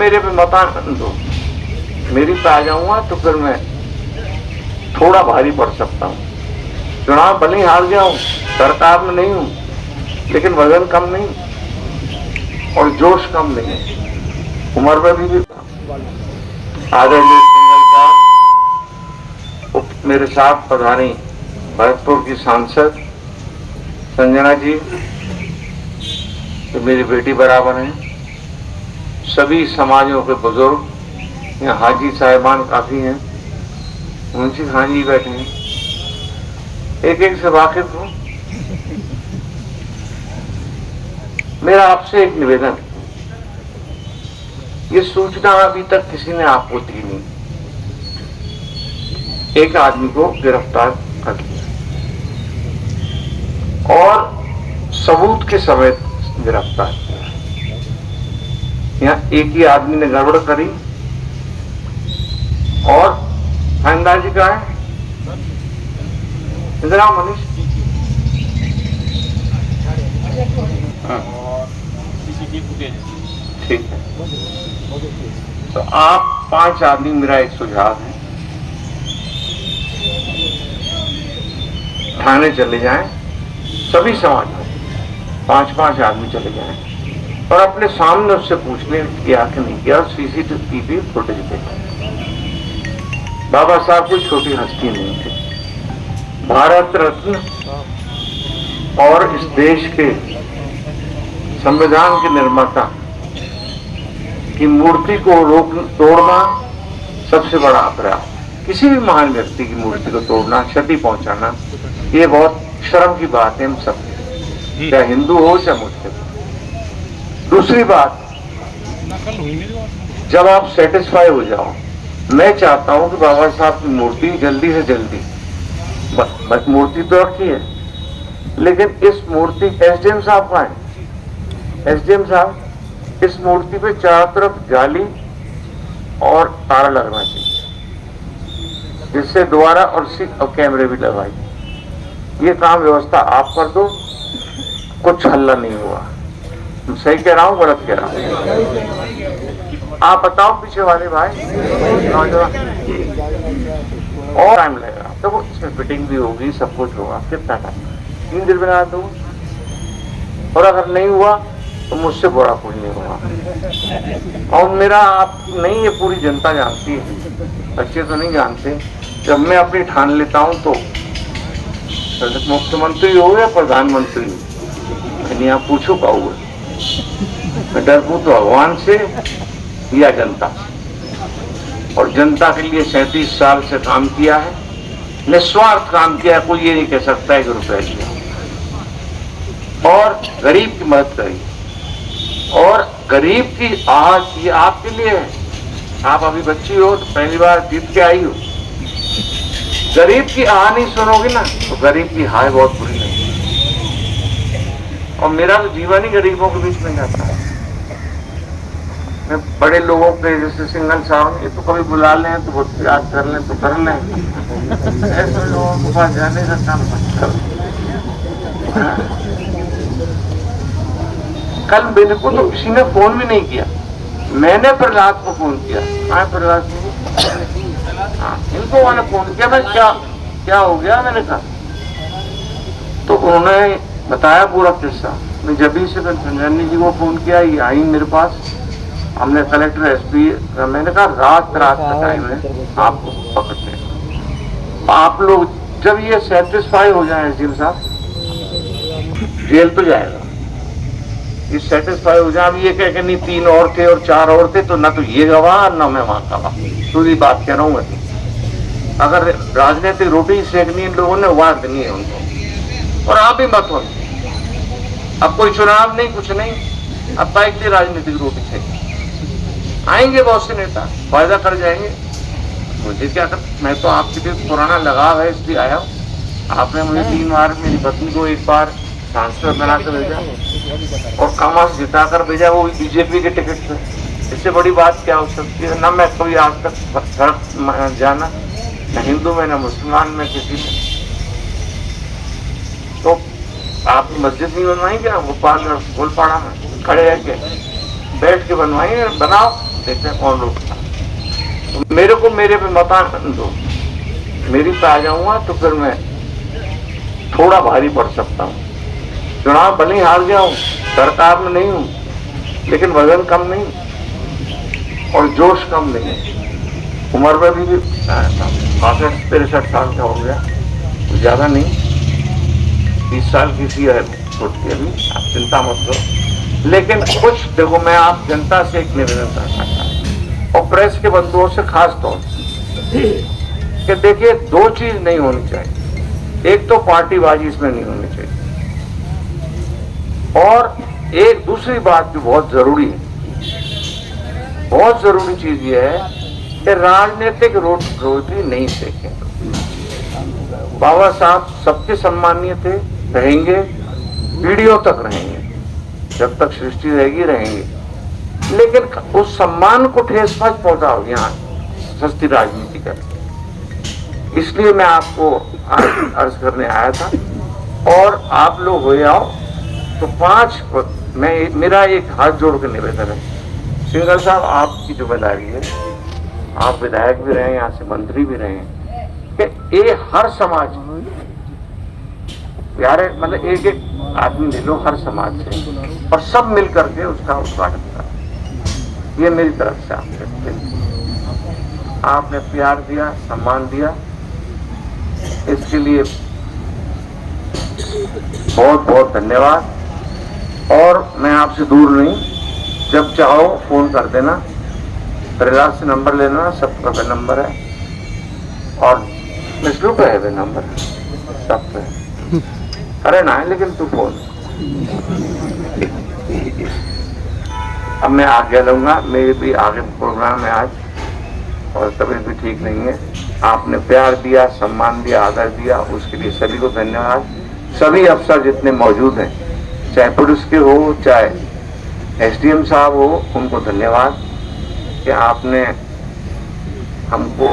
मेरे पे मत आने दो, मेरी पे आ जाऊंगा तो फिर मैं थोड़ा भारी पड़ सकता हूँ। चुनाव भले ही हार गया हूँ, सरकार में नहीं हूँ, लेकिन वजन कम नहीं और जोश कम नहीं है। उम्र में भी आदरणीय सिंघल साहब, मेरे साथ पधारी भरतपुर की सांसद संजना जी, तो मेरी बेटी बराबर हैं। सभी समाजों के बुजुर्ग, यहाँ हाजी साहिबान काफी हैं, मुंशी खान जी बैठे हैं, एक एक से वाकिफ हूं। मेरा आपसे एक निवेदन, ये सूचना अभी तक किसी ने आपको दी नहीं। एक आदमी को गिरफ्तार कर लिया और सबूत के समेत गिरफ्तार किया। यहाँ एक ही आदमी ने गड़बड़ करी और थानेदार जी कहा है इंदिरा मनीष, ठीक है। तो आप 5 आदमी, मेरा एक सुझाव है, थाने चले जाएं, सभी समाज में 5-5 आदमी चले जाएं और अपने सामने उससे पूछ लें किया कि नहीं किया, सीसीटीवी फुटेज देखें। बाबा साहब कोई छोटी हस्ती नहीं थे, भारत रत्न और इस देश के संविधान के निर्माता की मूर्ति को तोड़ना सबसे बड़ा अपराध। किसी भी महान व्यक्ति की मूर्ति को तोड़ना, क्षति पहुंचाना, ये बहुत शर्म की बात है हम सब, चाहे हिंदू हो चाहे मुस्लिम। दूसरी बात, जब आप सेटिस्फाई हो जाओ, मैं चाहता हूं कि बाबा साहब की मूर्ति जल्दी से जल्दी, मूर्ति तो रखी है, लेकिन इस मूर्ति, एसडीएम साहब का है, एसडीएम साहब, इस मूर्ति पे चारों तरफ जाली और तारा लगना चाहिए, जिससे दोबारा और कैमरे भी लगाई। ये काम व्यवस्था आप कर दो, कुछ हल्ला नहीं हुआ। मैं सही कह रहा हूँ गलत कह रहा हूँ? आप बताओ पीछे वाले भाई, और टाइम लगेगा तो इसमें फिटिंग भी होगी, सब कुछ होगा, कितना टाइम? 3 दिन बना दो, और अगर नहीं हुआ तो मुझसे बड़ा कोई नहीं होगा। और मेरा आप नहीं, ये पूरी जनता जानती है, बच्चे तो नहीं जानते। जब मैं अपनी ठान लेता हूं तो मुख्यमंत्री हो या प्रधानमंत्री हो, यानी आप पूछो का हुआ, मैं डरपू तो भगवान से या जनता से, और जनता के लिए 37 साल से काम किया है, निस्वार्थ काम किया है। कोई ये नहीं कह सकता है कि रुपए लिया, और गरीब की मदद करी, और गरीब की आहट ये आपके लिए है। आप अभी बच्ची हो तो पहली बार जीत के आई हो, गरीब की आह नहीं सुनोगे ना तो गरीब की हाय बहुत बुरी लगेगी। और मेरा तो जीवन ही गरीबों के बीच में जाता है। मैं बड़े लोगों के, जैसे सिंघल साहब, ये तो कभी बुला लें तो बहुत याद कर लें तो कर लें, ऐसे लोगों के पास जाने का काम मत करो। कल मेरे को तो किसी ने फोन भी नहीं किया, मैंने प्रहलाद को फोन किया। हाँ प्रहलाद, हाँ इनको मैंने फोन किया, मैं क्या हो गया मैंने कहा, तो उन्होंने बताया पूरा किस्सा। मैं जब ही से संजनी जी को फोन किया, ये आई मेरे पास, हमने कलेक्टर एसपी, मैंने कहा रात का टाइम है, आपको पकड़ते हैं। आप लोग जब ये सेटिस्फाई हो जाए एसडीएम साहब, जेल तो जाएगा, ये सेटिस्फाई हो जाए। अब ये कह के नहीं 3 और थे और 4 और थे, तो ना तो ये गवाह ना मैं वहां गवाह, पूरी बात कह रहा हूँ मैं। अगर राजनीतिक रोटी सेकनी इन लोगों ने, वहां नहीं है उनको, और आप भी मत हो। अब कोई चुनाव नहीं, कुछ नहीं, अब बाइक से राजनीतिक रोटी सेकनी, आएंगे बहुत से नेता, फायदा कर जाएंगे, मुझे क्या कर, मैं तो आपके लिए पुराना लगाव है इसलिए आया हूँ। आपने मुझे 3 बार, मेरी पत्नी को 1 बार सांसद बना कर भेजा और कामास जिता कर भेजा, वो बीजेपी के टिकट पे। इससे बड़ी बात क्या हो सकती है? ना मैं कभी आज तक सड़क जाना, न हिंदू में न मुसलमान में किसी में। तो आप मस्जिद नहीं बनवाएंगे? गोपाल गोलपाड़ा में खड़े रह के बैठ के बनवाएंगे, बनाओ। देखते हैं कौन रोकता। तो मेरे को मेरे पे मत आने दो, मेरी पे आ जाऊंगा तो फिर मैं थोड़ा भारी पड़ सकता हूँ। चुनाव भले ही हार गया हूँ, सरकार में नहीं हूँ, लेकिन वजन कम नहीं और जोश कम नहीं है। उम्र में भी 65-63 साल का हो गया, तो ज्यादा नहीं, 30 साल की सी है छोटी अभी, आप चिंता मत करो। लेकिन कुछ देखो, मैं आप जनता से एक निवेदन करना चाहता हूँ और प्रेस के बंधुओं से खास तौर से कि देखिए, दो चीज नहीं होनी चाहिए। एक तो पार्टीबाजी इसमें नहीं होनी चाहिए, और एक दूसरी बात जो बहुत जरूरी है, बहुत जरूरी चीज ये है कि राजनीतिक रोटी नहीं सेकें। बाबा साहब सबके सम्मानीय थे, रहेंगे, पीढ़ियों तक रहेंगे, जब तक सृष्टि रहेगी रहेंगे, लेकिन उस सम्मान को ठेस पहुंचाओ यहाँ सस्ती राजनीति करके। इसलिए मैं आपको आज अर्ज करने आया था, और आप लोग हो जाओ तो 5 मेरा एक हाथ जोड़ के निवेदन है, सिंघल साहब आपकी जिम्मेदारी है, आप विधायक भी रहे, यहाँ से मंत्री भी रहे, कि ये हर समाज प्यारे, मतलब एक एक आदमी ले लो हर समाज से, और सब मिल करके उसका उद्घाटन करा। ये मेरी तरफ से आपने प्यार दिया, सम्मान दिया, इसके लिए बहुत बहुत धन्यवाद। और मैं आपसे दूर नहीं, जब चाहो फोन कर देना, प्रहलाद से नंबर लेना, सबका पे नंबर है, और मिसलू पे है वे नंबर, सब पे अरे ना है, लेकिन तू फोन। अब मैं आगे लूंगा, मेरे भी आगे प्रोग्राम है आज, और तबीयत भी ठीक नहीं है। आपने प्यार दिया, सम्मान दिया, आदर दिया, उसके लिए सभी को धन्यवाद। सभी अफसर जितने मौजूद हैं, चाहे पुलिस के हो, चाहे एसडीएम साहब हो, उनको धन्यवाद कि आपने हमको